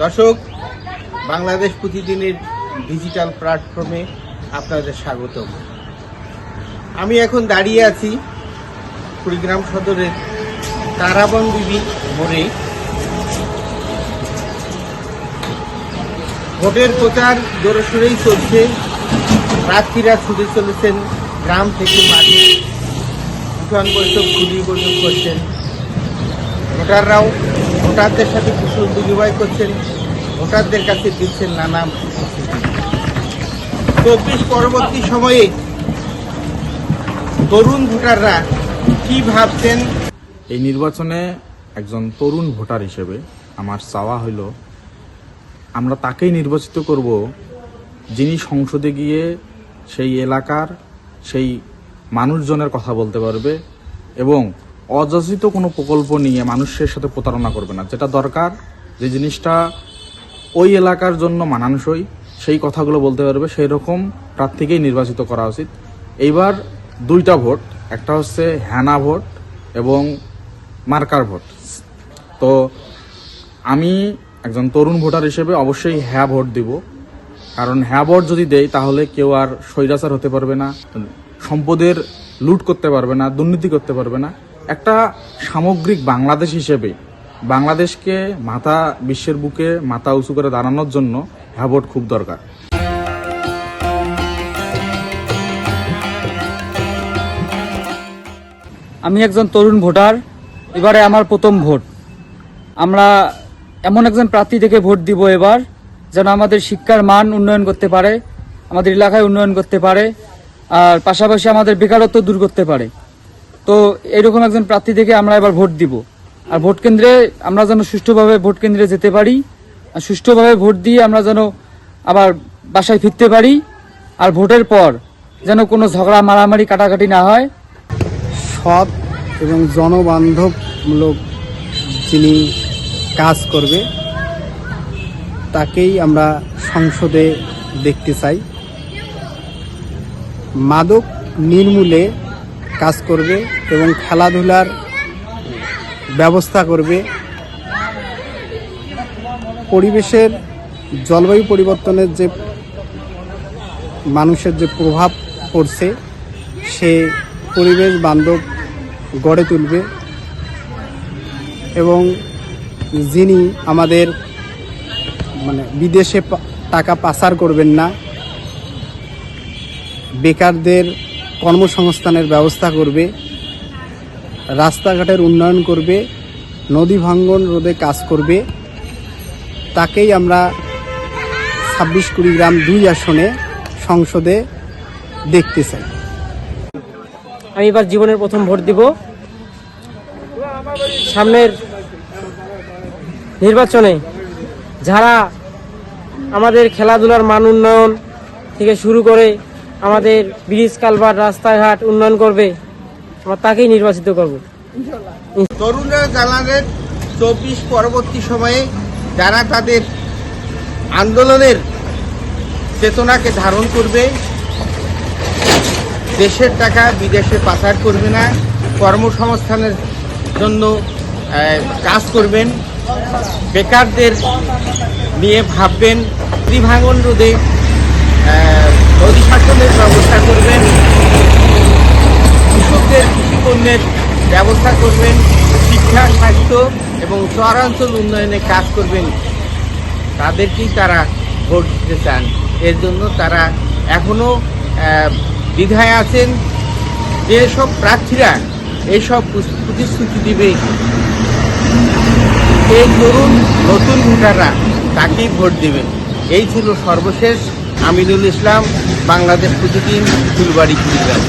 দর্শক, বাংলাদেশ প্রতিদিনের ডিজিটাল প্ল্যাটফর্মে আপনাদের স্বাগতম। আমি এখন দাঁড়িয়ে আছি কুড়িগ্রাম সদরের তারাবন বিবি মোড়ে। ভোটের প্রচার জোরসোরেই চলছে। প্রার্থীরা ছুটে চলেছেন গ্রাম থেকে মাঠে, উঠান বৈঠক গুলি বৈঠক করছেন। ভোটাররাও ভোটারদের সাথে কুশল বিনিময় করছেন, ভোটারদের কাছে দিচ্ছেন নানা 24 পরবর্তী সময়ে তরুণ ভোটাররা কি ভাবছেন। এই নির্বাচনে একজন তরুণ ভোটার হিসেবে আমার চাওয়া হইল আমরা তাকেই নির্বাচিত করব যিনি সংসদে গিয়ে সেই এলাকার সেই মানুষজনের কথা বলতে পারবে এবং অযাচিত কোনো প্রকল্প নিয়ে মানুষের সাথে প্রতারণা করবে না। যেটা দরকার, যে জিনিসটা ওই এলাকার জন্য মানানসই, সেই কথাগুলো বলতে পারবে, সেই রকম প্রার্থীকেই নির্বাচিত করা উচিত। এইবার দুইটা ভোট, একটা হচ্ছে হ্যানা ভোট এবং মার্কার ভোট। তো আমি একজন তরুণ ভোটার হিসেবে অবশ্যই হ্যাঁ ভোট দিব, কারণ হ্যাঁ ভোট যদি দেই তাহলে কেউ আর স্বৈরাচার হতে পারবে না, সম্পদের লুট করতে পারবে না, দুর্নীতি করতে পারবে না। একটা সামগ্রিক বাংলাদেশ হিসেবে বাংলাদেশকে বিশ্বের বুকে মাথা উঁচু করে দাঁড়ানোর জন্য হ্যাঁ ভোট খুব দরকার। আমি একজন তরুণ ভোটার, এবারে আমার প্রথম ভোট। আমরা এমন একজন প্রার্থী থেকে ভোট দিব এবার, যেন আমাদের শিক্ষার মান উন্নয়ন করতে পারে, আমাদের এলাকায় উন্নয়ন করতে পারে, আর পাশাপাশি আমাদের বেকারত্ব দূর করতে পারে। তো এরকম একজন প্রার্থী থেকে আমরা এবার ভোট দিব। আর ভোট কেন্দ্রে আমরা যেন সুষ্ঠুভাবে ভোট কেন্দ্রে যেতে পারি, আর সুষ্ঠুভাবে ভোট দিয়ে আমরা যেন আবার বাসায় ফিরতে পারি। আর ভোটের পর যেন কোনো ঝগড়া মারামারি কাটাকাটি না হয়। সৎ এবং জনবান্ধবমূলক যিনি কাজ করবে তাকেই আমরা সংসদে দেখতে চাই। মাদক নির্মূলে কাজ করবে এবং খেলাধুলার ব্যবস্থা করবে। পরিবেশের জলবায়ু পরিবর্তনের যে মানুষের যে প্রভাব পড়ছে, সে পরিবেশ বান্ধব গড়ে তুলবে এবং যিনি আমাদের বিদেশে টাকা পাচার করবেন না, বেকারদের কর্মসংস্থানের ব্যবস্থা করবে, রাস্তাঘাটের উন্নয়ন করবে, নদী ভাঙ্গন রোধে কাজ করবে, তাকেই আমরা 26 কুড়িগ্রাম 2 আসনে সংসদে দেখতে চাই। আমি এবার জীবনের প্রথম ভোট দিব। সামনের নির্বাচনে যারা আমাদের খেলাধুলার মান উন্নয়ন থেকে শুরু করে আমাদের ব্রিজ কালভার্ট রাস্তাঘাট উন্নয়ন করবে, আমরা তাকেই নির্বাচিত করব। তরুণরা জানালেন 24 পরবর্তী সময়ে যারা তাদের আন্দোলনের চেতনাকে ধারণ করবে, দেশের টাকা বিদেশে পাচার করবে না, কর্মসংস্থানের জন্য কাজ করবেন, বেকারদের নিয়ে ভাববেন, নদী ভাঙন রোধে নদী শাসনের ব্যবস্থা করবেন, কৃষকদের কৃষিপণ্যের ব্যবস্থা করবেন, শিক্ষা, স্বাস্থ্য এবং শহরাঞ্চল উন্নয়নে কাজ করবেন, তাদেরকেই তারা ভোট দিতে চান। এর জন্য তারা এখনও দ্বিধায় আছেন। যেসব প্রার্থীরা এইসব প্রতিশ্রুতি দিবে, এই তরুণ নতুন ভোটাররা তাকেই ভোট দেবেন। এই ছিল সর্বশেষ। আমিনুল ইসলাম, বাংলাদেশ প্রতিদিন, ফুলবাড়ি, কুড়িগ্রাম।